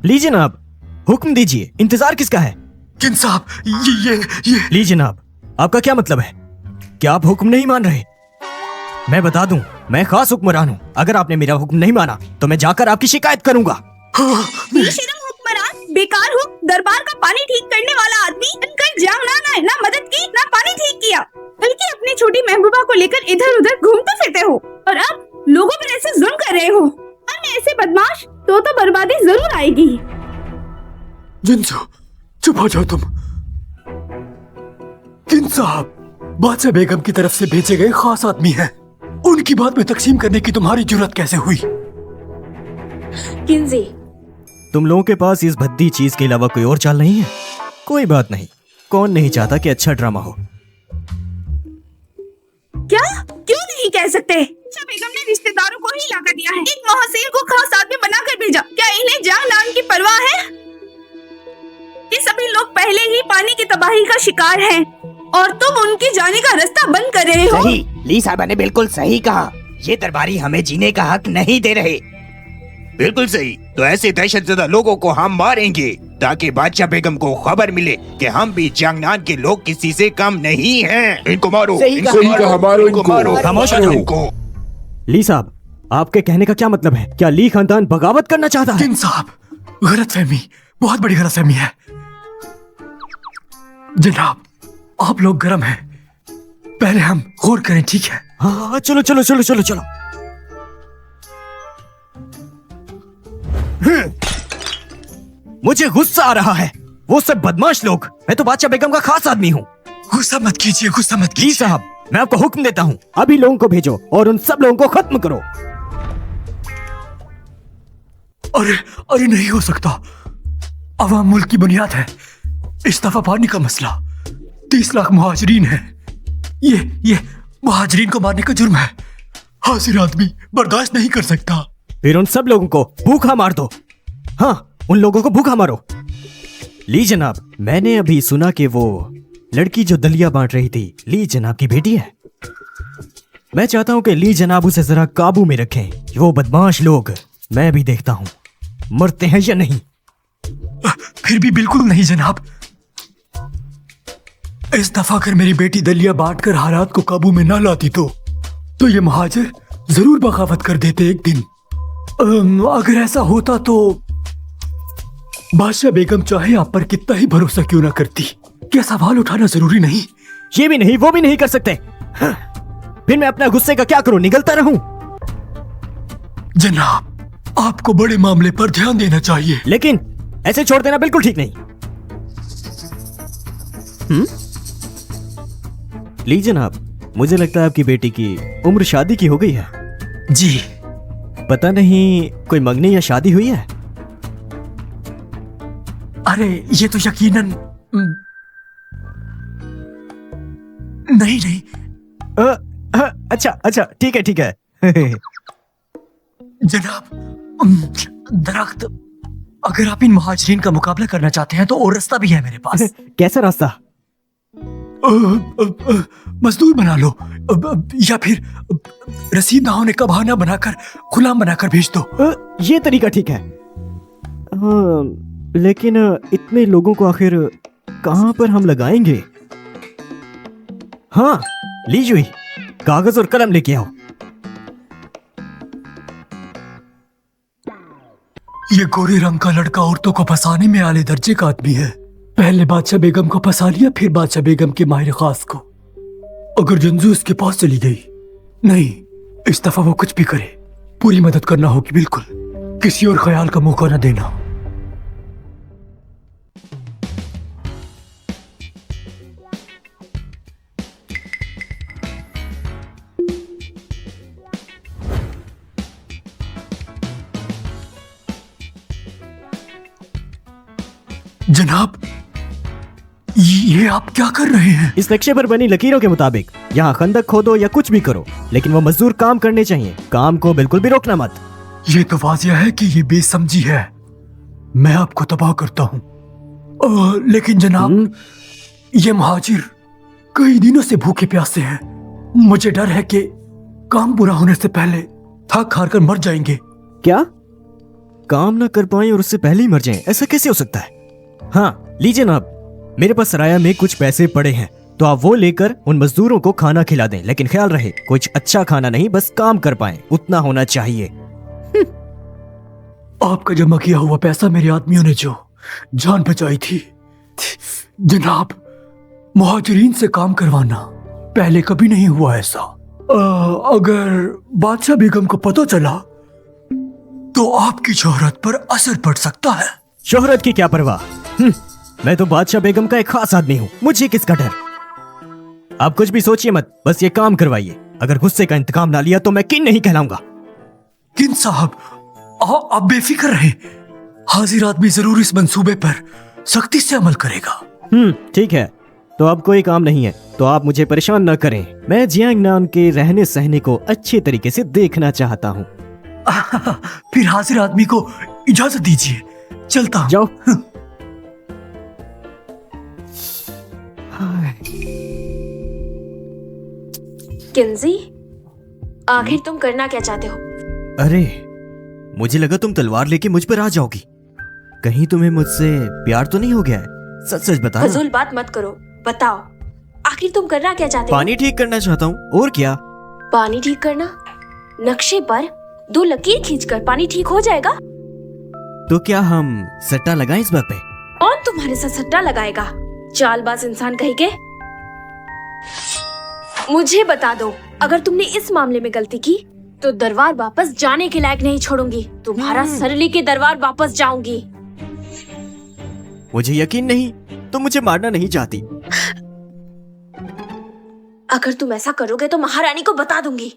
लीजिए जनाब, हुक्म दीजिए, इंतजार किसका है? किन साहब, ये लीजिए जनाब, आपका क्या मतलब है? क्या आप हुक्म नहीं मान रहे? मैं बता दूं, मैं खास हुक्मरान हूँ। अगर आपने मेरा हुक्म नहीं माना तो मैं जाकर आपकी शिकायत करूंगा। बेशरम हुक्मरान, बेकार हो। दरबार का पानी ठीक करने वाला आदमी इनका इल्जाम ना ना मदद की ना पानी ठीक किया, बल्कि अपनी छोटी महबूबा को लेकर इधर उधर घूमते फिरते हो और अब लोगों पर ऐसे जुल्म कर रहे हो। और ऐसे बदमाश तो बर्बादी जरूर आएगी। जिंसू, चुप हो जाओ तुम। किन साहब बादशाह बेगम की तरफ से भेजे गए खास आदमी हैं। उनकी बात में तकसीम करने की तुम्हारी जुर्रत कैसे हुई? किंजी, तुम लोगों के पास इस भद्दी चीज के अलावा कोई और चाल नहीं है? कोई बात नहीं, कौन नहीं चाहता कि अच्छा ड्रामा हो। क्या क्यों नहीं कह सकते? अच्छा बेगम ने रिश्तेदारों को ही लाकर दिया है, एक मोहसिर को खास आदमी बनाकर भेजा। क्या इन्हें जान लान की परवाह है? ये सभी लोग पहले ही पानी की तबाही का शिकार हैं और तुम उनके जाने का रास्ता बंद कर रहे हो। सही, ली साहबा ने बिल्कुल सही कहा। ये दरबारी हमें जीने का हक नहीं दे रहे। बिल्कुल सही। तो ऐसे दहशतज़दा लोगों को हम मारेंगे ताकि बादशाह बेगम को खबर मिले कि हम भी जांगनान के लोग किसी से कम नहीं हैं। इनको मारो, इनको मारो। खामोश रहो इनको। ली साहब, आपके कहने का क्या मतलब है? क्या ली खानदान बगावत करना चाहता है? किन साहब, गलतफहमी, बहुत बड़ी गलतफहमी है। जनाब, आप लोग गर्म हैं, पहले हम गौर करें, ठीक है? हाँ, चलो चलो चलो चलो चलो। मुझे गुस्सा आ रहा है। वो सब बदमाश लोग, मैं तो बादशाह बेगम का खास आदमी हूँ। गुस्सा मत कीजिए, गुस्सा मत ली कीजिए। साहब, मैं आपको हुक्म देता हूँ, अभी लोगों को भेजो और उन सब लोगों को खत्म करो। अरे अरे, नहीं हो सकता। अवाम मुल्क की बुनियाद है। इस दफा पानी का मसला, 30 लाख मुहाजिरीन है। ये मुहाजिरीन को मारने का जुर्म है। हाजिर आदमी बर्दाश्त नहीं कर सकता। फिर उन सब लोगों को भूखा मार दो। हाँ, उन लोगों को भूखा मारो। ली जनाब, मैंने अभी सुना कि वो लड़की जो दलिया बांट रही थी ली जनाब की बेटी है। मैं चाहता हूं कि ली जनाब उसे जरा काबू में रखें। वो बदमाश लोग, मैं भी देखता हूं मरते हैं या नहीं। फिर भी बिल्कुल नहीं जनाब। इस दफा अगर मेरी बेटी दलिया बांटकर हालात को काबू में ना लाती तो ये मुहाजिर जरूर बगावत कर देते एक दिन। अगर ऐसा होता तो बादशाह बेगम चाहे आप पर कितना ही भरोसा क्यों ना करती, क्या सवाल उठाना जरूरी नहीं? ये भी नहीं, वो भी नहीं कर सकते। हाँ, फिर मैं अपना गुस्से का क्या करूं? निगलता रहूं? जनाब, आपको बड़े मामले पर ध्यान देना चाहिए। लेकिन ऐसे छोड़ देना बिल्कुल ठीक नहीं। ली जनाब, मुझे लगता है आपकी बेटी की उम्र शादी की हो गई है। जी। पता नहीं कोई मंगनी या शादी हुई है? अरे ये तो यकीनन नहीं। अच्छा, ठीक है ठीक है। जनाब, दरख्त, अगर आप इन मुहाजिरीन का मुकाबला करना चाहते हैं तो और रास्ता भी है मेरे पास। कैसा रास्ता? मजदूर बना लो, या फिर रसीदनाहों का बहाना बनाकर गुलाम बनाकर भेज दो। ये तरीका ठीक है। हाँ, लेकिन इतने लोगों को आखिर कहां पर हम लगाएंगे? हाँ, लीजिए कागज और कलम लेके आओ। ये गोरे रंग का लड़का औरतों को फंसाने में आले दर्जे का आदमी है। पहले बादशाह बेगम को फंसा लिया, फिर बादशाह बेगम के माहिर खास को। अगर जंजू उसके पास चली गई, नहीं, इस दफा वो कुछ भी करे, पूरी मदद करना होगी। बिल्कुल किसी और ख्याल का मौका न देना। जनाब, ये आप क्या कर रहे हैं? इस नक्शे पर बनी लकीरों के मुताबिक यहाँ खंदक खोदो या कुछ भी करो, लेकिन वो मजदूर काम करने चाहिए। काम को बिल्कुल भी रोकना मत। ये तो वाजिया है कि ये बेसमझी है। मैं आपको तबाह करता हूँ। लेकिन जनाब, ये मुहाजिर कई दिनों से भूखे प्यासे हैं। मुझे डर है कि काम पूरा होने से पहले थक हार कर मर जाएंगे। क्या काम ना कर पाए और उससे पहले ही मर जाएं, ऐसा कैसे हो सकता है? हाँ लीजिए जनाब, मेरे पास सराया में कुछ पैसे पड़े हैं, तो आप वो लेकर उन मजदूरों को खाना खिला दें, लेकिन ख्याल रहे कुछ अच्छा खाना नहीं, बस काम कर पाए उतना होना चाहिए। आपका जमा किया हुआ पैसा मेरे आदमियों ने जो जान बचाई थी जनाब, मुहाजिरीन से काम करवाना पहले कभी नहीं हुआ ऐसा। अगर बादशाह बेगम को पता चला तो आपकी शोहरत पर असर पड़ सकता है। शोहरत की क्या परवाह, मैं तो बादशाह बेगम का एक खास आदमी हूँ, मुझे किसका डर। आप कुछ भी सोचिए मत, बस ये काम करवाइए। अगर गुस्से का इंतकाम ना लिया तो मैं किन नहीं कहलाऊंगा। किन साहब, आप बेफिक्र रहे, हाजिर आदमी जरूर इस मंसूबे पर सख्ती से अमल करेगा। ठीक है, तो अब कोई काम नहीं है तो आप मुझे परेशान न करें। मैं जियांगनान के रहने सहने को अच्छे तरीके से देखना चाहता हूँ। फिर हाजिर आदमी को इजाजत दीजिए, चलता हूं। जाओ। किंजी, आखिर तुम करना क्या चाहते हो? अरे मुझे लगा तुम तलवार लेके मुझ पर आ जाओगी। कहीं तुम्हें मुझसे प्यार तो नहीं हो गया है? सच सच बताना। फजूल बात मत करो, बताओ आखिर तुम करना क्या चाहते हो? पानी ठीक करना चाहता हूँ, और क्या? पानी ठीक करना? नक्शे पर 2 लकीर खींचकर पानी ठीक हो जाएगा? तो क्या हम सट्टा लगाएं इस बात पे? कौन तुम्हारे साथ सट्टा लगाएगा, चालबाज इंसान कहीं के? मुझे बता दो, अगर तुमने इस मामले में गलती की तो दरबार वापस जाने के लायक नहीं छोड़ूंगी, तुम्हारा सर लेके दरबार वापस जाऊंगी। मुझे यकीन नहीं, तुम मुझे मारना नहीं चाहती। अगर तुम ऐसा करोगे तो महारानी को बता दूंगी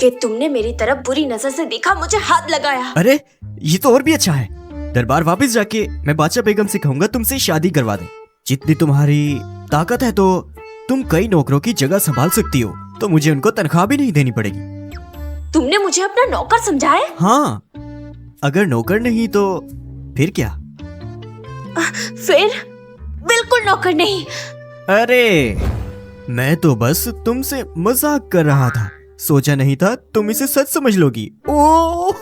कि तुमने मेरी तरफ बुरी नजर से देखा, मुझे हाथ लगाया। अरे ये तो और भी अच्छा है। दरबार वापस जाके मैं बादशाह बेगम से कहूंगा तुमसे शादी करवा दें। जितनी तुम्हारी ताकत है तो तुम कई नौकरों की जगह संभाल सकती हो, तो मुझे उनको तनख्वाह भी नहीं देनी पड़ेगी। तुमने मुझे अपना नौकर समझा है? हाँ, अगर नौकर नहीं तो फिर क्या? फिर बिल्कुल नौकर नहीं। अरे मैं तो बस तुमसे मजाक कर रहा था, सोचा नहीं था तुम इसे सच समझ लोगी। ओ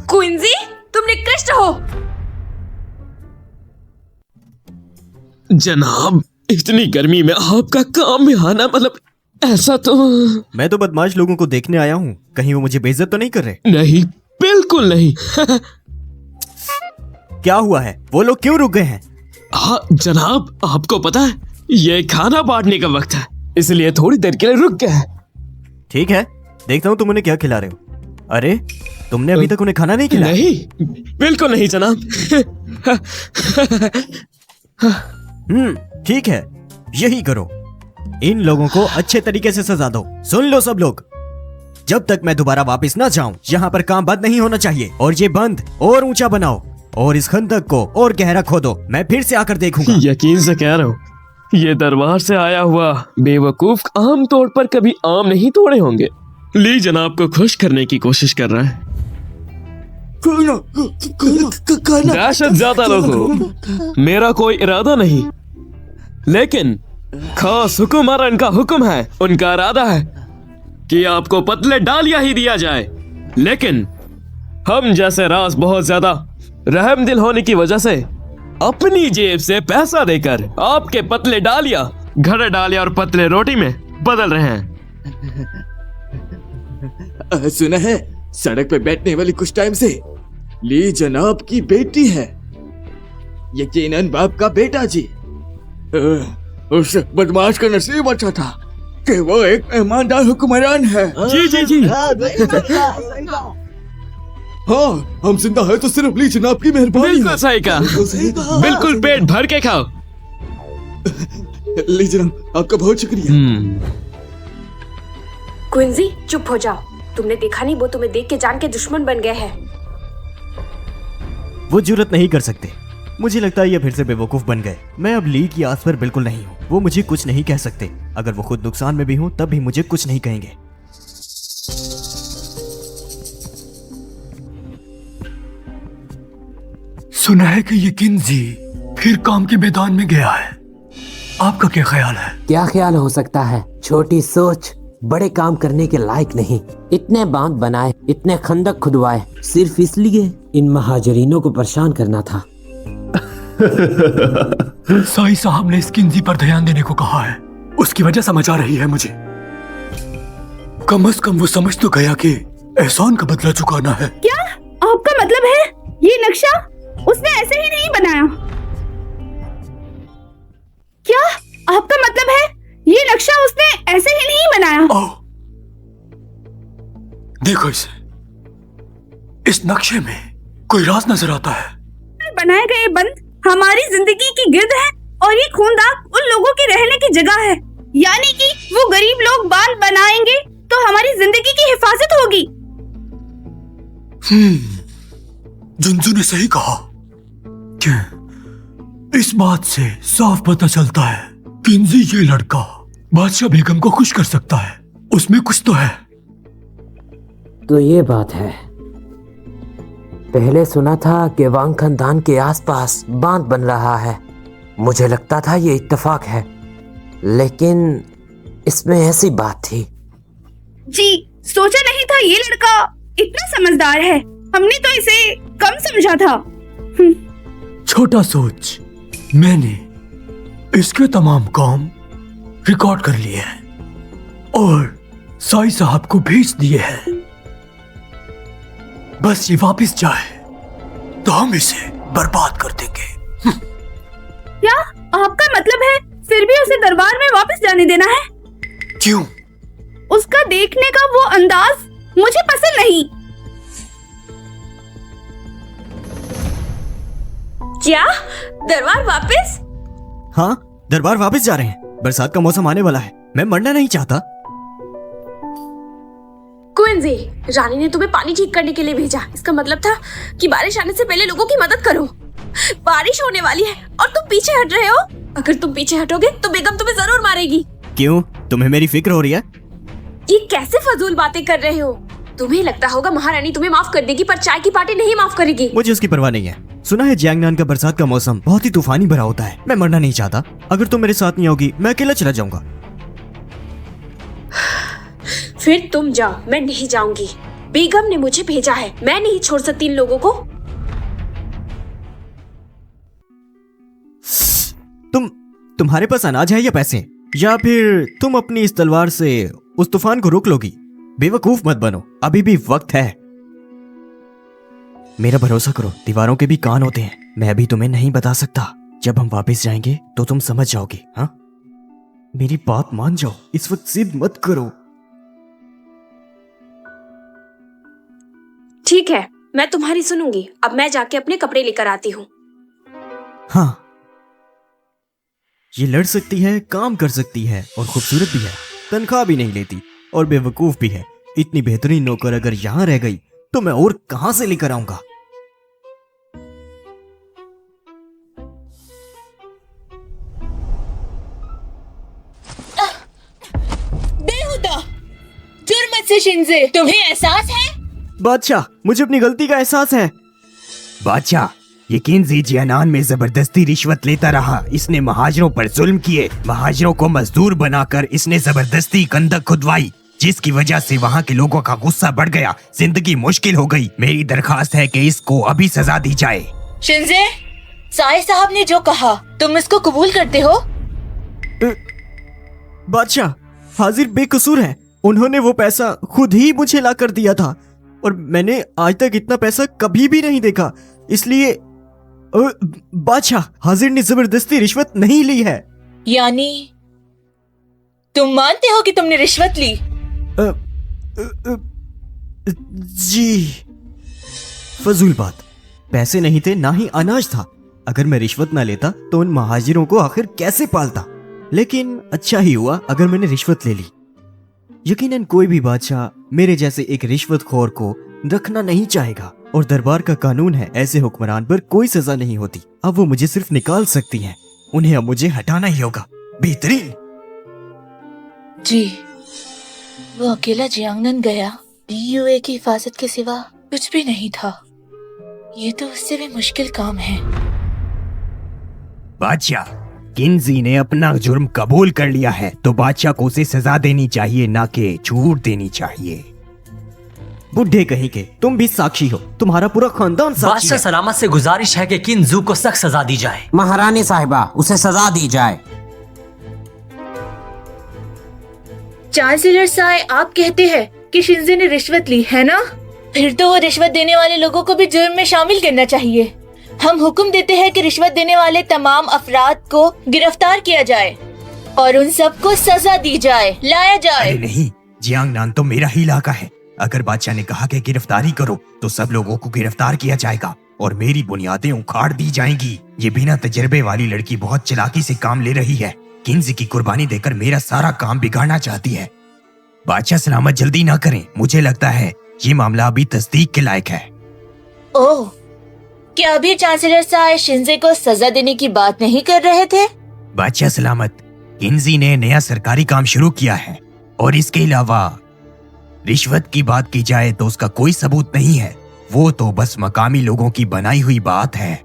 क्वींजी, तुम निकृष्ट हो। जनाब, इतनी गर्मी में आपका काम में आना, मतलब ऐसा तो। मैं तो बदमाश लोगों को देखने आया हूँ, कहीं वो मुझे बेइज्जत तो नहीं कर रहे? नहीं, बिल्कुल नहीं। क्या हुआ है, वो लोग क्यों रुक गए हैं? हाँ जनाब, आपको पता है ये खाना बांटने का वक्त है, इसलिए थोड़ी देर के लिए रुक गए। ठीक है, देखता हूँ तुम उन्हें क्या खिला रहे हो। अरे तुमने अभी तक उन्हें खाना नहीं खिलाया? नहीं, बिल्कुल नहीं जनाब। ठीक है, यही करो। इन लोगों को अच्छे तरीके से सजा दो। सुन लो सब लोग, जब तक मैं दोबारा वापस ना जाऊं, यहाँ पर काम बंद नहीं होना चाहिए। और ये बंद और ऊंचा बनाओ और इस खंदक को और गहरा खोदो। मैं फिर से आकर देखूंगा। यकीन से कह रहा हूँ, ये दरबार से आया हुआ बेवकूफ आम तौर पर कभी आम नहीं तोड़े होंगे। ली जनाब को खुश करने की कोशिश कर रहा है। दहशत ज्यादा लोगों, मेरा कोई इरादा नहीं, लेकिन खास हुक्मरान का हुक्म है। उनका इरादा है कि आपको पतले डालिया ही दिया जाए, लेकिन हम जैसे राज बहुत ज्यादा रहम दिल होने की वजह से अपनी जेब से पैसा देकर आपके पतले डालिया घड़े डालिया और पतले रोटी में बदल रहे हैं। सुना है, सड़क पे बैठने वाली कुछ टाइम से ली जनाब की बेटी है, यकीनन बाप का बेटा जी। उस बदमाश का नसीब अच्छा था कि वो एक ईमानदार हुक्मरान है। जी जी जी। हाँ, हम जिंदा है तो सिर्फ ली जनाब की मेहरबानी है। बिल्कुल सही कहा, बिल्कुल पेट भर के खाओ। ली जनाब, आपका बहुत शुक्रिया। क्वींजी, चुप हो जाओ। तुमने देखा नहीं, वो तुम्हें देख के जान के दुश्मन बन गए हैं। वो जुर्रत नहीं कर सकते। मुझे लगता है ये फिर से बेवकूफ बन गए। मैं अब ली की आस पर बिल्कुल नहीं हूँ। वो मुझे कुछ नहीं कह सकते। अगर वो खुद नुकसान में भी हो तब भी मुझे कुछ नहीं कहेंगे। सुना है कि ये किंजी फिर काम के मैदान में गया है, आपका क्या ख्याल है? क्या ख्याल हो सकता है? छोटी सोच बड़े काम करने के लायक नहीं। इतने बांध बनाए, इतने खंदक खुदवाए, सिर्फ इसलिए इन महाजरीनों को परेशान करना था। साई साहब ने स्किंजी पर ध्यान देने को कहा है, उसकी वजह समझ आ रही है मुझे। कम से कम वो समझ तो गया कि एहसान का बदला चुकाना है। क्या आपका मतलब है ये नक्शा उसने ऐसे ही नहीं बनाया? क्या आपका मतलब है ये नक्शा उसने ऐसे ही नहीं बनाया? आओ देखो इसे, इस नक्शे में कोई राज नजर आता है। बनाए गए बंद हमारी जिंदगी की गिर्द है और ये खून दाग उन लोगों की रहने की जगह है। यानी कि वो गरीब लोग बांध बनाएंगे तो हमारी जिंदगी की हिफाजत होगी। जुनजू ने सही कहा कि इस बात से साफ पता चलता है किंजी ये लड़का बादशाह बेगम को खुश कर सकता है, उसमें कुछ तो है। तो ये बात है। पहले सुना था कि वांग खानदान के आसपास बांध बन रहा है, मुझे लगता था ये इत्तेफाक है, लेकिन इसमें ऐसी बात थी। जी सोचा नहीं था ये लड़का इतना समझदार है, हमने तो इसे कम समझा था। छोटा सोच, मैंने इसके तमाम काम रिकॉर्ड कर लिए हैं और साई साहब को भेज दिए हैं। बस ये वापस जाए तो हम इसे बर्बाद कर देंगे। क्या आपका मतलब है फिर भी उसे दरबार में वापस जाने देना है? क्यों? उसका देखने का वो अंदाज मुझे पसंद नहीं। क्या दरबार वापस? हाँ, दरबार वापस जा रहे हैं। बरसात का मौसम आने वाला है, मैं मरना नहीं चाहता। क्विंजी, रानी ने तुम्हें पानी ठीक करने के लिए भेजा। इसका मतलब था कि बारिश आने से पहले लोगों की मदद करो। बारिश होने वाली है और तुम पीछे हट रहे हो। अगर तुम पीछे हटोगे तो बेगम तुम्हें जरूर मारेगी। क्यों, तुम्हें मेरी फिक्र हो रही है? ये कैसे फजूल बातें कर रहे हो? तुम्हें लगता होगा महारानी तुम्हें माफ कर देगी, पर चाय की पार्टी नहीं माफ करेगी। मुझे उसकी परवाह नहीं है। सुना है जियांगनान का बरसात का मौसम बहुत ही तूफानी भरा होता है। मैं मरना नहीं चाहता। अगर तुम मेरे साथ नहीं होगी मैं अकेला चला जाऊंगा। फिर तुम जाओ, मैं नहीं जाऊंगी। बेगम ने मुझे भेजा है, मैं नहीं छोड़ सकती इन लोगों को। तुम्हारे पास अनाज है या पैसे, या फिर तुम अपनी इस तलवार से उस तूफान को रोक लोगी? बेवकूफ मत बनो, अभी भी वक्त है। मेरा भरोसा करो, दीवारों के भी कान होते हैं। मैं अभी तुम्हें नहीं बता सकता। जब हम वापस जाएंगे तो तुम समझ जाओगे। हाँ, मेरी बात मान जाओ, इस वक्त जिद मत करो। ठीक है, मैं तुम्हारी सुनूंगी। अब मैं जाके अपने कपड़े लेकर आती हूँ। हाँ, ये लड़ सकती है, काम कर सकती है और खूबसूरत भी है, तनख्वाह भी नहीं लेती और बेवकूफ भी है। इतनी बेहतरीन नौकर अगर यहाँ रह गई तो मैं और कहां से लेकर आऊंगा? बेहुदा जुर्म से शिंजे, तुम्हें एहसास है? बादशाह, मुझे अपनी गलती का एहसास है। बादशाह, यकीन जियानान में जबरदस्ती रिश्वत लेता रहा। इसने महाजरों पर जुल्म किए। महाजरों को मजदूर बनाकर इसने जबरदस्ती कंदक खुदवाई, जिसकी वजह से वहाँ के लोगों का गुस्सा बढ़ गया। जिंदगी मुश्किल हो गई। मेरी दरखास्त है कि इसको अभी सजा दी जाए। शिंजे, साई साहब ने जो कहा तुम इसको कबूल करते हो? बादशाह, हाजिर बेकसूर है। उन्होंने वो पैसा खुद ही मुझे ला कर दिया था और मैंने आज तक इतना पैसा कभी भी नहीं देखा। इसलिए बादशाह, हाजिर ने जबरदस्ती रिश्वत नहीं ली है। यानी तुम मानते हो कि तुमने रिश्वत ली? जी, फजूल बात। पैसे नहीं थे, ना ही अनाज था। अगर मैं रिश्वत ना लेता तो उन महाजिरों को आखिर कैसे पालता। लेकिन अच्छा ही हुआ अगर मैंने रिश्वत ले ली। यकीनन कोई भी बादशाह मेरे जैसे एक रिश्वतखोर को रखना नहीं चाहेगा और दरबार का कानून है, ऐसे हुक्मरान पर कोई सजा नहीं होती। अब वो मुझे सिर्फ निकाल सकती हैं। उन्हें अब मुझे हटाना ही होगा। बेहतरीन। जी, वो अकेला जियांगनान गया। DUA की हिफाजत के सिवा कुछ भी नहीं था। ये तो उससे भी मुश्किल काम है। बादशाह, किन्जी ने अपना जुर्म कबूल कर लिया है तो बादशाह को उसे सजा देनी चाहिए, ना कि छूट देनी चाहिए। बुढ़े कहीं के, तुम भी साक्षी हो, तुम्हारा पूरा खानदान साक्षी बादशाह है। सलामत से गुजारिश है कि किन्जू को सख्त सजा दी जाए। महारानी साहिबा, उसे सजा दी जाए। चांसलर साय, आप कहते हैं कि शिंजे ने रिश्वत ली है ना? फिर तो वो रिश्वत देने वाले लोगों को भी जुर्म में शामिल करना चाहिए। हम हुक्म देते हैं कि रिश्वत देने वाले तमाम अफराद को गिरफ्तार किया जाए और उन सबको सजा दी जाए, लाया जाए। अरे नहीं, जियांगनान तो मेरा ही इलाका है। अगर बादशाह ने कहा कि गिरफ्तारी करो तो सब लोगों को गिरफ्तार किया जाएगा और मेरी बुनियादें उखाड़ दी जाएंगी। ये बिना तजर्बे वाली लड़की बहुत चालाकी से काम ले रही है। किन्जी की कुर्बानी देकर मेरा सारा काम बिगाड़ना चाहती है। बादशाह सलामत, जल्दी ना करें, मुझे लगता है ये मामला अभी तस्दीक के लायक है। ओह, क्या अभी चांसलर साय शिंजे को सजा देने की बात नहीं कर रहे थे? बादशाह सलामत, किन्जी ने नया सरकारी काम शुरू किया है और इसके अलावा रिश्वत की बात की जाए तो उसका कोई सबूत नहीं है। वो तो बस मकामी लोगों की बनाई हुई बात है।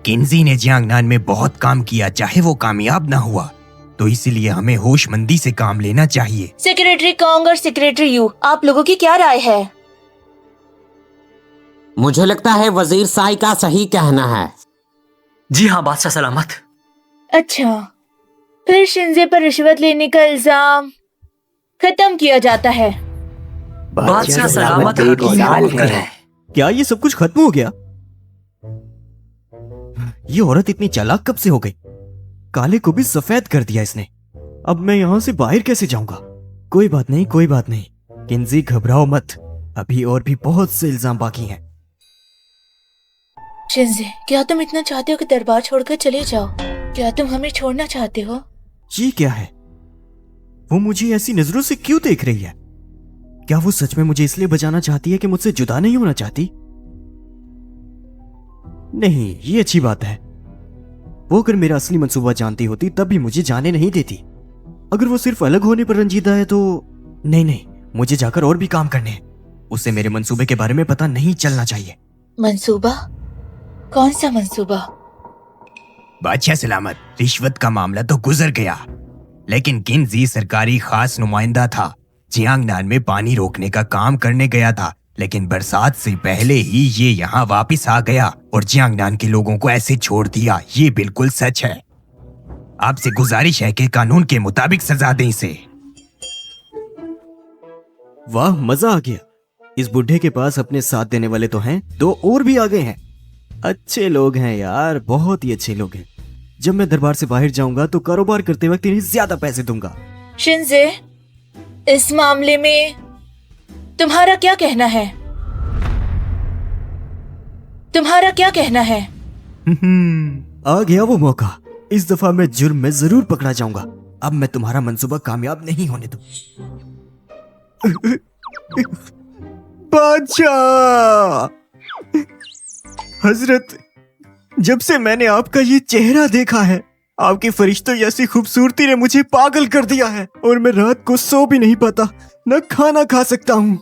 किन्जी ने जियांगनान में बहुत काम किया, चाहे वो कामयाब ना हुआ, तो इसीलिए हमें होशमंदी से काम लेना चाहिए। सेक्रेटरी कांग और सेक्रेटरी यू, आप लोगों की क्या राय है? मुझे लगता है वजीर साई का सही कहना है। जी हाँ बादशाह सलामत। अच्छा, फिर शिंजे पर रिश्वत लेने का इल्जाम खत्म किया जाता है। बादशाह सलामत है। क्या ये सब कुछ खत्म हो गया? ये औरत इतनी चालाक कब से हो गई? काले को भी सफेद कर दिया इसने। अब मैं यहाँ से बाहर कैसे जाऊंगा? कोई बात नहीं, कोई बात नहीं। किन्जी, घबराओ मत, अभी और भी बहुत से इल्जाम बाकी हैं। शिंजे, क्या तुम इतना चाहते हो कि दरबार छोड़कर चले जाओ? क्या तुम हमें छोड़ना चाहते हो? ये क्या है? वो मुझे ऐसी नजरों से क्यों देख रही है? क्या वो सच में मुझे इसलिए बचाना चाहती है कि मुझसे जुदा नहीं होना चाहती? नहीं, ये अच्छी बात है। वो अगर मेरा असली मंसूबा जानती होती तब भी मुझे जाने नहीं देती। अगर वो सिर्फ अलग होने पर रंजीदा है तो नहीं, मुझे जाकर और भी काम करने हैं। उसे मेरे मंसूबे के बारे में पता नहीं चलना चाहिए। मंसूबा? कौन सा मंसूबा? बादशाह सलामत, रिश्वत का मामला तो गुजर गया, लेकिन किन्जी सरकारी खास नुमाइंदा था। जियांगनान में पानी रोकने का काम करने गया था, लेकिन बरसात से पहले ही ये यहाँ वापस आ गया और जियांगनान के लोगों को ऐसे छोड़ दिया। ये बिल्कुल सच है। आपसे गुजारिश है कि कानून के मुताबिक सजा दें इसे। वाह, मजा आ गया। इस बुढ़े के पास अपने साथ देने वाले तो हैं, 2 और भी आ गए हैं। अच्छे लोग हैं यार, बहुत ही अच्छे लोग हैं। जब मैं दरबार से बाहर जाऊंगा तो कारोबार करते वक्त इन्हें ज्यादा पैसे दूंगा। शिंजे, इस मामले में तुम्हारा क्या कहना है? तुम्हारा क्या कहना है? आ गया वो मौका। इस दफा मैं जुर्म में जरूर पकड़ा जाऊंगा। अब मैं तुम्हारा मंसूबा कामयाब नहीं होने दूं। बादशाह! हजरत, जब से मैंने आपका ये चेहरा देखा है, आपके फरिश्तों जैसी खूबसूरती ने मुझे पागल कर दिया है और मैं रात को सो भी नहीं पाता, न खाना खा सकता हूँ।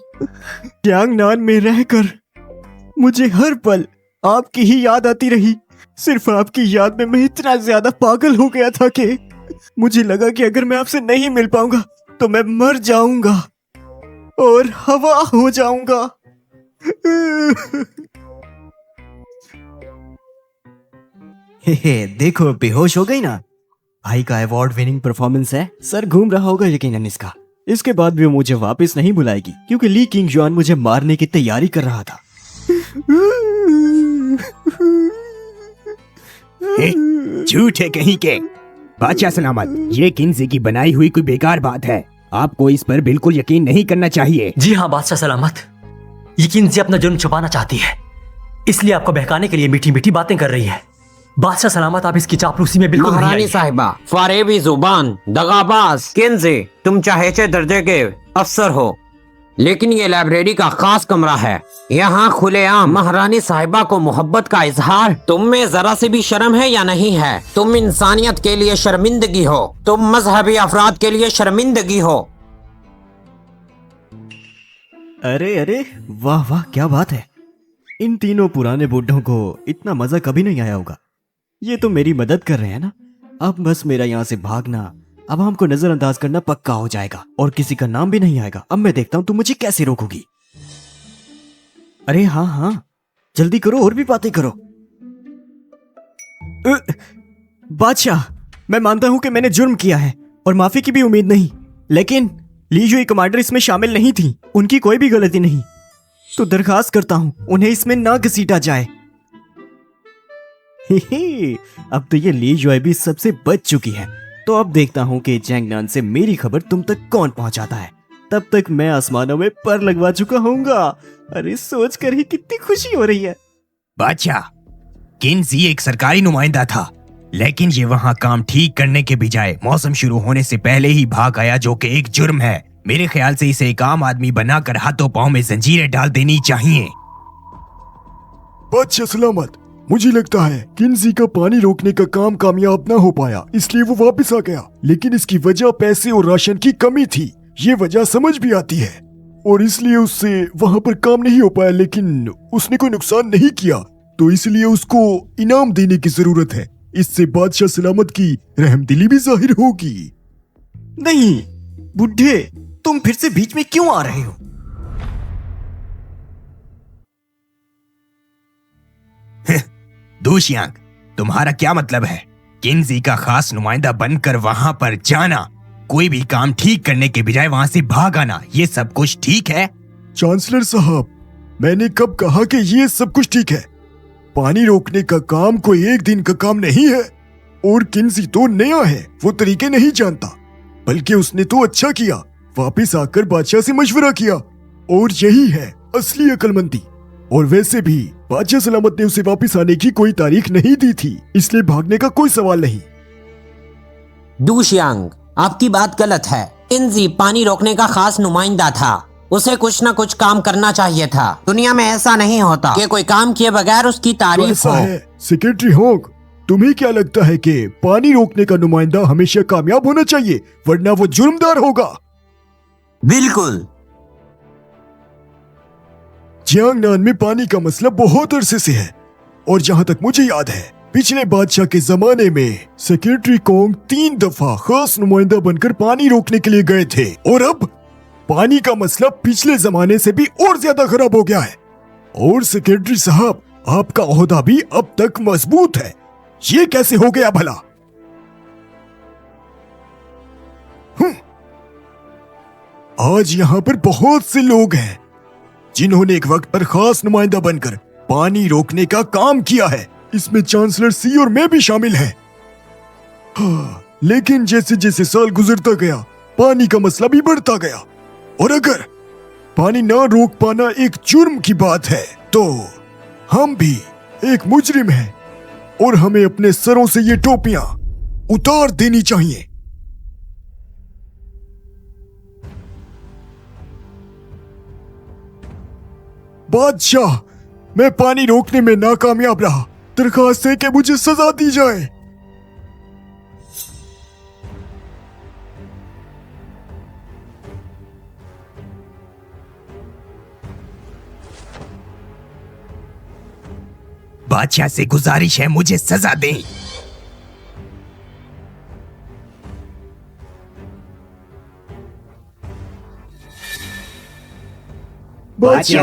जियांगनान में रहकर मुझे हर पल आपकी ही याद आती रही। सिर्फ आपकी याद में मैं इतना ज्यादा पागल हो गया था कि मुझे लगा कि अगर मैं आपसे नहीं मिल पाऊंगा तो मैं मर जाऊंगा और हवा हो जाऊंगा। देखो, बेहोश हो गई ना। भाई का अवार्ड विनिंग परफॉर्मेंस है, सर घूम रहा होगा यकीनन इसका। इसके बाद भी वो मुझे वापस नहीं बुलाएगी क्योंकि ली किंग जुआन मुझे मारने की तैयारी कर रहा था। झूठे कहीं के। बादशाह सलामत, ये किन्जी की बनाई हुई कोई बेकार बात है। आपको इस पर बिल्कुल यकीन नहीं करना चाहिए। जी हाँ बादशाह सलामत, ये किन्जी अपना जुर्म छुपाना चाहती है, इसलिए आपको बहकाने के लिए मीठी मीठी बातें कर रही है। बादशाह सलामत, आप इसकी चापलूसी में बिल्कुल नहीं महारानी आइए। साहिबा, फरेबी जुबान, दगाबाज, किन्जी, तुम चाहेचे दर्जे के अफसर हो, लेकिन ये लाइब्रेरी का खास कमरा है। यहाँ खुलेआम महारानी साहिबा को मोहब्बत का इजहार। तुम में जरा से भी शर्म है या नहीं है? तुम इंसानियत के लिए शर्मिंदगी हो, तुम मजहबी अफराद के लिए शर्मिंदगी हो। अरे अरे, वाह वाह, क्या बात है। इन तीनों पुराने बुड्ढों को इतना मजा कभी नहीं आया होगा। ये तो मेरी मदद कर रहे हैं ना। अब बस मेरा यहाँ से भागना, अब हमको नजरअंदाज करना पक्का हो जाएगा और किसी का नाम भी नहीं आएगा। अब मैं देखता हूँ तुम मुझे कैसे रोकोगी। अरे हाँ हाँ, जल्दी करो और भी बातें करो। बादशाह, मैं मानता हूं कि मैंने जुर्म किया है और माफी की भी उम्मीद नहीं, लेकिन ली जुई कमांडर इसमें शामिल नहीं थी, उनकी कोई भी गलती नहीं। तो दरखास्त करता हूं उन्हें इसमें ना घसीटा जाए। अब तो ये ली जुई भी सबसे बच चुकी है। तो अब देखता हूं कि जैंगनान से मेरी खबर तुम तक कौन पहुंचाता है। तब तक मैं आसमानों में पर लगवा चुका होऊंगा। अरे सोच कर ही कितनी खुशी हो रही है। बादशाह, किन्जी एक सरकारी नुमाइंदा था, लेकिन ये वहाँ काम ठीक करने के बजाय मौसम शुरू होने से पहले ही भाग आया, जो कि एक जुर्म है। मेरे ख्याल से इसे एक आम आदमी बनाकर हाथों पांव में जंजीरें डाल देनी चाहिए। बादशाह सलामत, मुझे लगता है किन्जी का पानी रोकने का काम कामयाब न हो पाया, इसलिए वो वापस आ गया। लेकिन इसकी वजह पैसे और राशन की कमी थी, ये वजह समझ भी आती है, और इसलिए उससे वहाँ पर काम नहीं हो पाया। लेकिन उसने कोई नुकसान नहीं किया, तो इसलिए उसको इनाम देने की जरूरत है। इससे बादशाह सलामत की रहमदिली भी जाहिर होगी। नहीं बुढ़े, तुम फिर से बीच में क्यों आ रहे हो? दूशियांग, तुम्हारा क्या मतलब है? किन्जी का खास नुमाइंदा बनकर वहाँ पर जाना, कोई भी काम ठीक करने के बजाय वहाँ से भाग आना, ये सब कुछ ठीक है? चांसलर साहब, मैंने कब कहा कि ये सब कुछ ठीक है? पानी रोकने का काम कोई एक दिन का काम नहीं है, और किन्जी तो नया है, वो तरीके नहीं जानता। बल्कि उसने तो अच्छा किया, वापस आकर बादशाह से मशवरा किया, और यही है असली अक्लमंदी। और वैसे भी बादशाह सलामत ने उसे वापस आने की कोई तारीख नहीं दी थी, इसलिए भागने का कोई सवाल नहीं। दूशियांग, आपकी बात गलत है। किन्जी पानी रोकने का खास नुमाइंदा था, उसे कुछ ना कुछ काम करना चाहिए था। दुनिया में ऐसा नहीं होता कि कोई काम किए बगैर उसकी तारीफ हो। सेक्रेटरी होंग, तुम्हें क्या लगता है कि पानी रोकने का नुमाइंदा हमेशा कामयाब होना चाहिए, वरना वो जुर्मदार होगा? बिल्कुल। जियांगनान में पानी का मसला बहुत अरसे से है, और जहाँ तक मुझे याद है पिछले बादशाह के जमाने में सेक्रेटरी कोंग 3 दफा खास नुमाइंदा बनकर पानी रोकने के लिए गए थे, और अब पानी का मसला पिछले जमाने से भी और ज्यादा खराब हो गया है। और सेक्रेटरी साहब, आपका ओहदा भी अब तक मजबूत है, ये कैसे हो गया भला? आज यहाँ पर बहुत से लोग हैं जिन्होंने एक वक्त पर खास नुमाइंदा बनकर पानी रोकने का काम किया है। इसमें चांसलर सी और मैं भी शामिल हैं। लेकिन जैसे जैसे साल गुजरता गया, पानी का मसला भी बढ़ता गया, और अगर पानी ना रोक पाना एक जुर्म की बात है, तो हम भी एक मुजरिम हैं, और हमें अपने सरों से ये टोपियां उतार देनी चाहिए। बादशाह, मैं पानी रोकने में नाकामयाब रहा, दरखास्त है कि मुझे सजा दी जाए। बादशाह से गुजारिश है, मुझे सजा दें। बादशाह,